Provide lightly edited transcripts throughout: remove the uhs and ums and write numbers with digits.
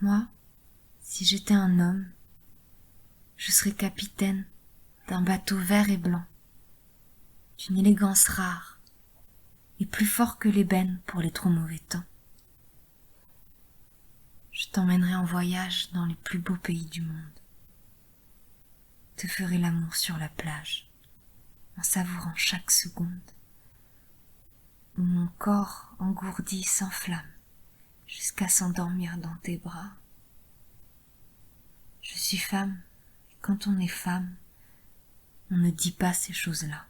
Moi, si j'étais un homme, je serais capitaine d'un bateau vert et blanc, d'une élégance rare et plus fort que l'ébène pour les trop mauvais temps. Je t'emmènerai en voyage dans les plus beaux pays du monde. Te ferai l'amour sur la plage, en savourant chaque seconde, où mon corps engourdi s'enflamme jusqu'à s'endormir dans tes bras. Je suis femme, et quand on est femme, on ne dit pas ces choses-là.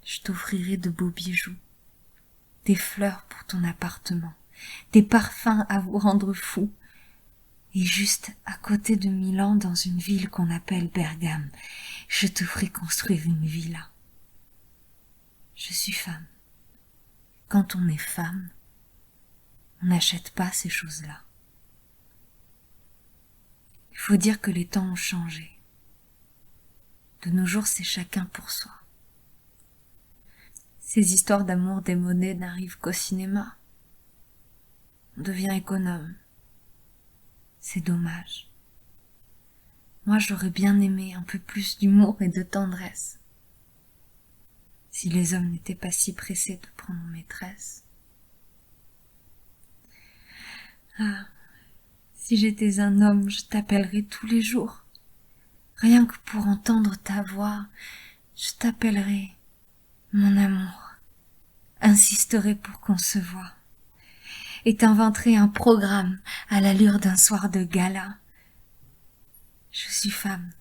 Je t'offrirai de beaux bijoux, des fleurs pour ton appartement, des parfums à vous rendre fou. Et juste à côté de Milan, dans une ville qu'on appelle Bergame, je te ferai construire une villa. Je suis femme. Quand on est femme, on n'achète pas ces choses-là. Il faut dire que les temps ont changé. De nos jours, c'est chacun pour soi. Ces histoires d'amour démodées n'arrivent qu'au cinéma. On devient économe. C'est dommage. Moi, j'aurais bien aimé un peu plus d'humour et de tendresse. Si les hommes n'étaient pas si pressés de prendre maîtresse. Ah, si j'étais un homme, je t'appellerais tous les jours. Rien que pour entendre ta voix, je t'appellerais mon amour, insisterais pour qu'on se voie, et t'inventerais un programme à l'allure d'un soir de gala. Je suis femme,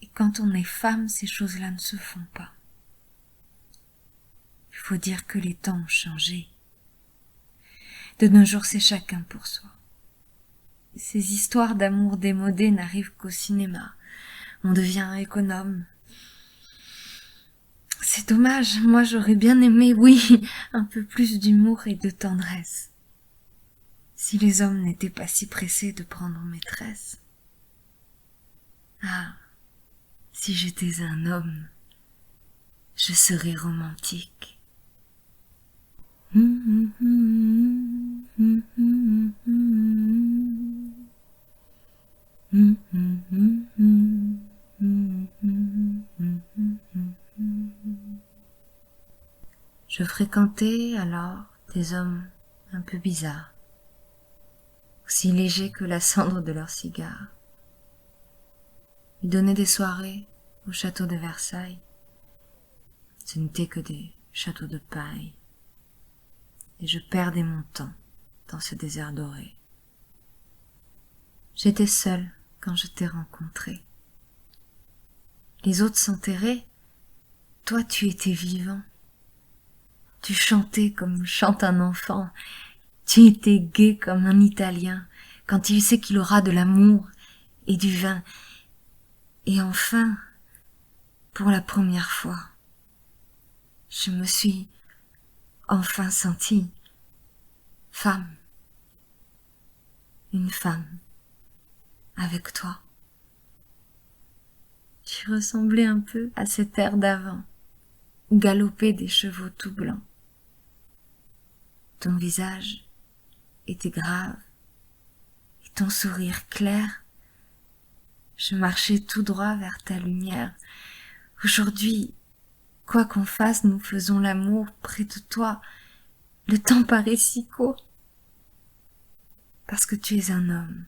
et quand on est femme, ces choses-là ne se font pas. Il faut dire que les temps ont changé. De nos jours, c'est chacun pour soi. Ces histoires d'amour démodées n'arrivent qu'au cinéma. On devient économe. C'est dommage, moi j'aurais bien aimé, oui, un peu plus d'humour et de tendresse. Si les hommes n'étaient pas si pressés de prendre maîtresse. Ah, si j'étais un homme, je serais romantique. Je fréquentais alors des hommes un peu bizarres, aussi légers que la cendre de leur cigare. Ils donnaient des soirées au château de Versailles. Ce n'étaient que des châteaux de paille. Et je perdais mon temps dans ce désert doré. J'étais seule quand je t'ai rencontré. Les autres s'enterraient, toi tu étais vivant. Tu chantais comme chante un enfant, tu étais gai comme un Italien, quand il sait qu'il aura de l'amour et du vin. Et enfin, pour la première fois, je me suis enfin sentie femme, une femme, avec toi. Tu ressemblais un peu à cet air d'avant, où galopaient des chevaux tout blancs. Ton visage était grave, et ton sourire clair. Je marchais tout droit vers ta lumière. Aujourd'hui, quoi qu'on fasse, nous faisons l'amour près de toi. Le temps paraît si court. Parce que tu es un homme,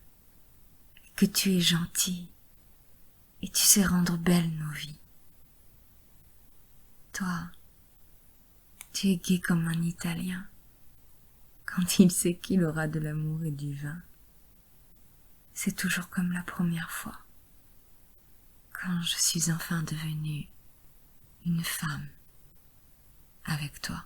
que tu es gentil, et tu sais rendre belles nos vies. Toi, tu es gai comme un Italien, quand il sait qu'il aura de l'amour et du vin. C'est toujours comme la première fois, quand je suis enfin devenue une femme avec toi.